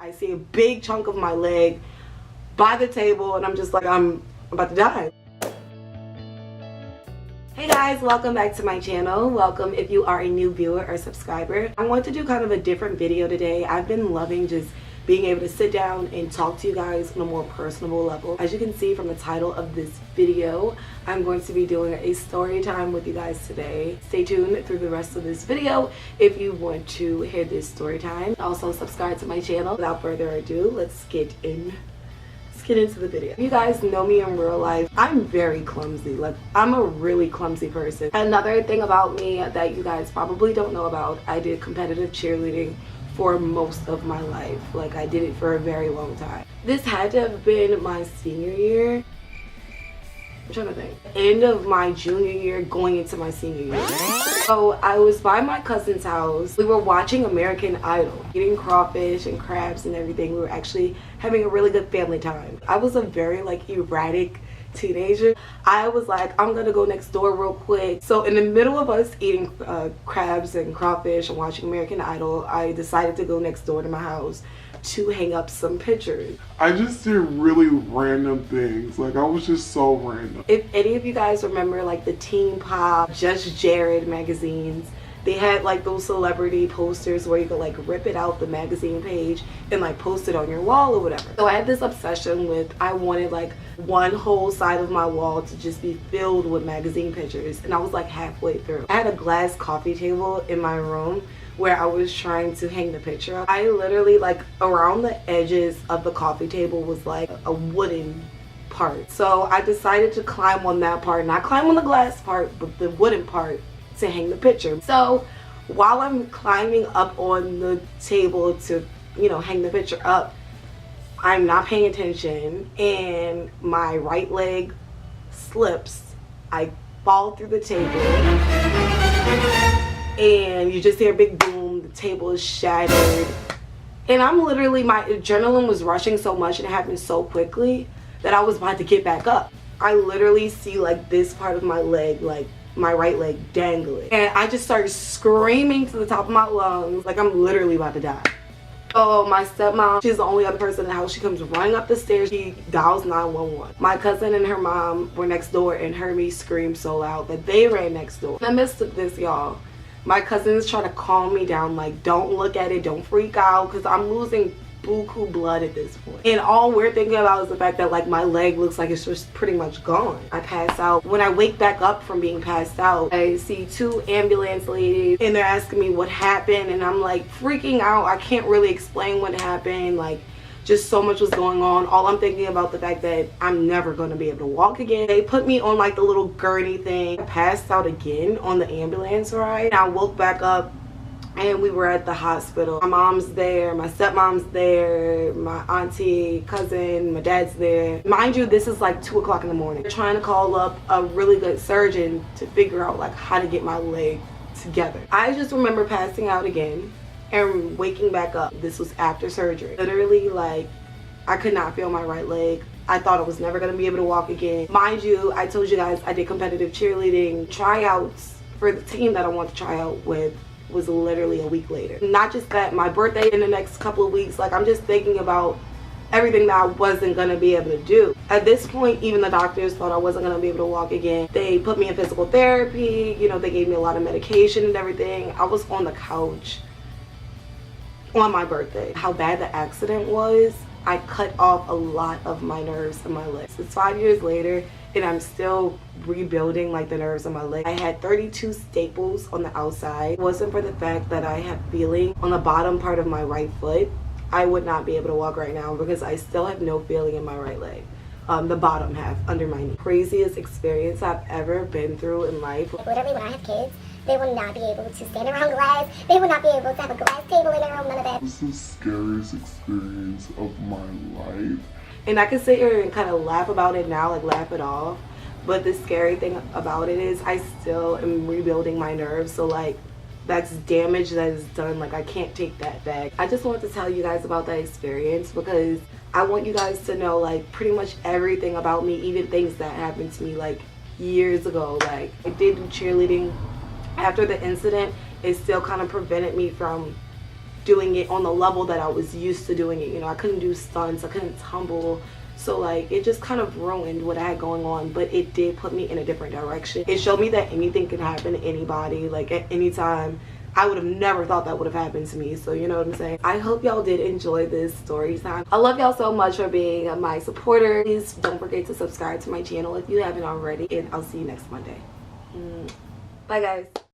I see a big chunk of my leg by the table and I'm just like, I'm about to die. Hey guys, welcome back to my channel. Welcome if you are a new viewer or subscriber. I want to do kind of a different video today. I've been loving just being able to sit down and talk to you guys on a more personable level. As you can see from the title of this video, I'm going to be doing a story time with you guys today. Stay tuned through the rest of this video if you want to hear this story time. Also subscribe to my channel. Without further ado, let's get into the video. If you guys know me in real life, I'm very clumsy. Like, I'm a really clumsy person. Another thing about me that you guys probably don't know about, I did competitive cheerleading for most of my life. Like, I did it for a very long time. This had to have been my senior year. I'm trying to think. End of my junior year going into my senior year. So I was by my cousin's house. We were watching American Idol, eating crawfish and crabs and everything. We were actually having a really good family time. I was a very erratic teenager. I was like, I'm gonna go next door real quick. So in the middle of us eating crabs and crawfish and watching American Idol, I decided to go next door to my house to hang up some pictures. I just did really random things. Like, I was just so random. If any of you guys remember the Teen Pop, Just Jared magazines, they had those celebrity posters where you could rip it out the magazine page and post it on your wall or whatever. So I had this obsession with, I wanted one whole side of my wall to just be filled with magazine pictures, and I was halfway through. I had a glass coffee table in my room where I was trying to hang the picture up. I literally around the edges of the coffee table was a wooden part. So I decided to climb on that part, not climb on the glass part, but the wooden part to hang the picture. So while I'm climbing up on the table to hang the picture up, I'm not paying attention and my right leg slips. I fall through the table and you just hear a big boom. The table is shattered and I'm literally, my adrenaline was rushing so much and it happened so quickly that I was about to get back up. I literally see this part of my leg, my right leg dangling, and I just started screaming to the top of my lungs like I'm literally about to die. So my stepmom, she's the only other person in the house. She comes running up the stairs. She dials 911. My cousin and her mom were next door and heard me scream so loud that they ran next door. In the midst of this, y'all, my cousins try to calm me down, don't look at it, don't freak out, because I'm losing buku blood at this point. And all we're thinking about is the fact that my leg looks like it's just pretty much gone. I pass out. When I wake back up from being passed out, I see two ambulance ladies and they're asking me what happened, and I'm freaking out. I can't really explain what happened. Just so much was going on. All I'm thinking about the fact that I'm never going to be able to walk again. They put me on the little gurney thing. I passed out again on the ambulance ride. I woke back up and we were at the hospital. My mom's there, my stepmom's there, my auntie, cousin, my dad's there. Mind you, this is 2 o'clock in the morning. They're trying to call up a really good surgeon to figure out how to get my leg together. I just remember passing out again and waking back up. This was after surgery. Literally, I could not feel my right leg. I thought I was never gonna be able to walk again. Mind you, I told you guys I did competitive cheerleading. Tryouts for the team that I want to try out with was literally a week later. Not just that, my birthday in the next couple of weeks. I'm just thinking about everything that I wasn't gonna be able to do. At this point, even the doctors thought I wasn't gonna be able to walk again. They put me in physical therapy, they gave me a lot of medication and everything. I was on the couch on my birthday. How bad the accident was, I cut off a lot of my nerves in my legs. It's 5 years later and I'm still rebuilding the nerves in my leg. I had 32 staples on the outside. If it wasn't for the fact that I have feeling on the bottom part of my right foot, I would not be able to walk right now because I still have no feeling in my right leg. The bottom half under my knee. Craziest experience I've ever been through in life. Literally, when I have kids, they will not be able to stand around glass. They will not be able to have a glass table in their room, none of that. This is the scariest experience of my life. And I can sit here and kind of laugh about it now, laugh it off. But the scary thing about it is I still am rebuilding my nerves. So that's damage that is done. I can't take that back. I just wanted to tell you guys about that experience because I want you guys to know pretty much everything about me, even things that happened to me years ago. I did do cheerleading. After the incident, it still kind of prevented me from doing it on the level that I was used to doing it. You know, I couldn't do stunts, I couldn't tumble. So like it just kind of ruined what I had going on, but it did put me in a different direction. It showed me that anything can happen to anybody, like at any time. I would have never thought that would have happened to me. So you know what I'm saying? I hope y'all did enjoy this story time. I love y'all so much for being my supporters. Please don't forget to subscribe to my channel if you haven't already, and I'll see you next Monday. Bye guys.